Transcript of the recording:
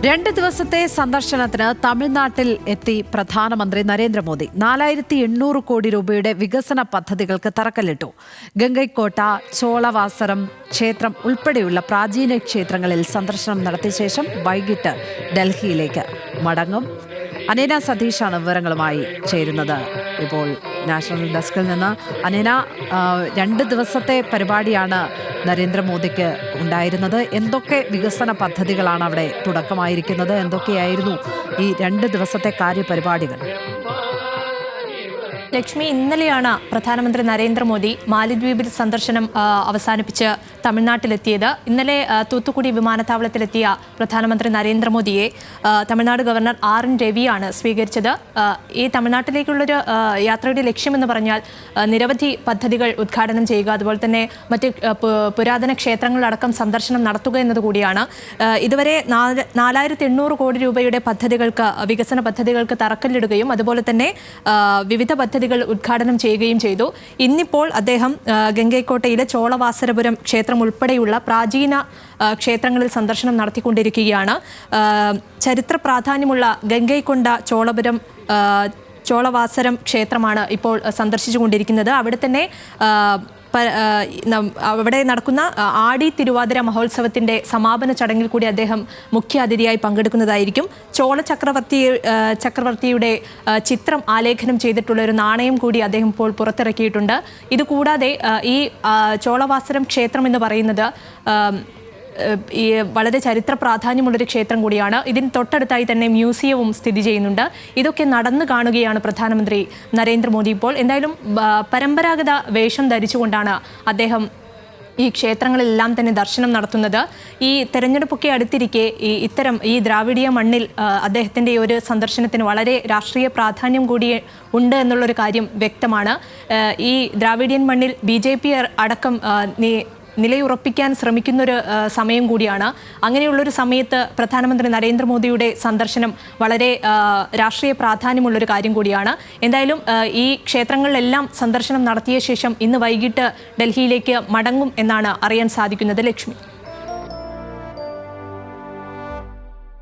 2 ദിവസത്തെ സന്ദർശനത്തിന് തമിഴ്നാട്ടിൽ എത്തി പ്രധാനമന്ത്രി നരേന്ദ്രമോദി 4800 കോടി രൂപയുടെ വികസന പദ്ധതികൾക്ക് തറക്കല്ലിട്ടു. ഗംഗൈക്കോട്ട, ചോളവാസരം ക്ഷേത്രം ഉൾപ്പെടെയുള്ള പ്രാചീന ക്ഷേത്രങ്ങളിൽ സന്ദർശനം നടത്തിയ ശേഷം വൈകിട്ട് ഡൽഹിയിലേക്ക് മടങ്ങും. അനേന സതീഷാണ് വിവരങ്ങളുമായി ചേരുന്നത് ഇപ്പോൾ നാഷണൽ ഡെസ്കിൽ നിന്ന്. അനേന, 2 ദിവസത്തെ പരിപാടിയാണ് നരേന്ദ്രമോദിക്ക് ഉണ്ടായിരുന്നത്. എന്തൊക്കെ വികസന പദ്ധതികളാണ് അവിടെ തുടക്കമായിരിക്കുന്നത്? എന്തൊക്കെയായിരുന്നു ഈ 2 ദിവസത്തെ കാര്യപരിപാടികൾ? ലക്ഷ്മി, ഇന്നലെയാണ് പ്രധാനമന്ത്രി നരേന്ദ്രമോദി മാലിദ്വീപിൽ സന്ദർശനം അവസാനിപ്പിച്ച് തമിഴ്നാട്ടിലെത്തിയത്. ഇന്നലെ തൂത്തുക്കുടി വിമാനത്താവളത്തിലെത്തിയ പ്രധാനമന്ത്രി നരേന്ദ്രമോദിയെ തമിഴ്നാട് ഗവർണർ RN രവിയാണ് സ്വീകരിച്ചത്. ഈ തമിഴ്നാട്ടിലേക്കുള്ളൊരു യാത്രയുടെ ലക്ഷ്യമെന്ന് പറഞ്ഞാൽ നിരവധി പദ്ധതികൾ ഉദ്ഘാടനം ചെയ്യുക, അതുപോലെ തന്നെ മറ്റ് പുരാതന ക്ഷേത്രങ്ങളിലടക്കം സന്ദർശനം നടത്തുക എന്നതുകൂടിയാണ്. ഇതുവരെ 4800 കോടി രൂപയുടെ പദ്ധതികൾക്ക്, വികസന പദ്ധതികൾക്ക് തറക്കല്ലിടുകയും അതുപോലെ തന്നെ വിവിധ പദ്ധതികൾ ഉദ്ഘാടനം ചെയ്യുകയും ചെയ്തു. ഇന്നിപ്പോൾ അദ്ദേഹം ഗംഗൈക്കോട്ടയിലെ ചോളവാസരപുരം ക്ഷേത്രം ഉൾപ്പെടെയുള്ള പ്രാചീന ക്ഷേത്രങ്ങളിൽ സന്ദർശനം നടത്തിക്കൊണ്ടിരിക്കുകയാണ്. ചരിത്ര പ്രാധാന്യമുള്ള ഗംഗൈക്കൊണ്ട ചോളവാസരം ക്ഷേത്രമാണ് ഇപ്പോൾ സന്ദർശിച്ചുകൊണ്ടിരിക്കുന്നത്. അവിടെ തന്നെ അവിടെ നടക്കുന്ന ആടി തിരുവാതിര മഹോത്സവത്തിൻ്റെ സമാപന ചടങ്ങിൽ കൂടി അദ്ദേഹം മുഖ്യ അതിഥിയായി പങ്കെടുക്കുന്നതായിരിക്കും. ചക്രവർത്തിയുടെ ചിത്രം ആലേഖനം ചെയ്തിട്ടുള്ള ഒരു നാണയം കൂടി അദ്ദേഹം ഇപ്പോൾ പുറത്തിറക്കിയിട്ടുണ്ട്. ഇതുകൂടാതെ ഈ ചോളവാസരം ക്ഷേത്രം എന്ന് പറയുന്നത് ഈ വളരെ ചരിത്ര പ്രാധാന്യമുള്ളൊരു ക്ഷേത്രം കൂടിയാണ്. ഇതിന് തൊട്ടടുത്തായി തന്നെ മ്യൂസിയവും സ്ഥിതി ചെയ്യുന്നുണ്ട്. ഇതൊക്കെ നടന്നു കാണുകയാണ് പ്രധാനമന്ത്രി നരേന്ദ്രമോദി ഇപ്പോൾ. എന്തായാലും പരമ്പരാഗത വേഷം ധരിച്ചുകൊണ്ടാണ് അദ്ദേഹം ഈ ക്ഷേത്രങ്ങളെല്ലാം തന്നെ ദർശനം നടത്തുന്നത്. ഈ തെരഞ്ഞെടുപ്പൊക്കെ അടുത്തിരിക്കെ ഈ ദ്രാവിഡിയ മണ്ണിൽ അദ്ദേഹത്തിൻ്റെ ഒരു സന്ദർശനത്തിന് വളരെ രാഷ്ട്രീയ പ്രാധാന്യം കൂടി ഉണ്ട് എന്നുള്ളൊരു കാര്യം വ്യക്തമാണ്. ഈ ദ്രാവിഡിയൻ മണ്ണിൽ BJP അടക്കം നിലയുറപ്പിക്കാൻ ശ്രമിക്കുന്നൊരു സമയം കൂടിയാണ്. അങ്ങനെയുള്ളൊരു സമയത്ത് പ്രധാനമന്ത്രി നരേന്ദ്രമോദിയുടെ സന്ദർശനം വളരെ രാഷ്ട്രീയ പ്രാധാന്യമുള്ളൊരു കാര്യം കൂടിയാണ്. എന്തായാലും ഈ ക്ഷേത്രങ്ങളിലെല്ലാം സന്ദർശനം നടത്തിയ ശേഷം ഇന്ന് വൈകിട്ട് ഡൽഹിയിലേക്ക് മടങ്ങും എന്നാണ് അറിയാൻ സാധിക്കുന്നത്. ലക്ഷ്മി.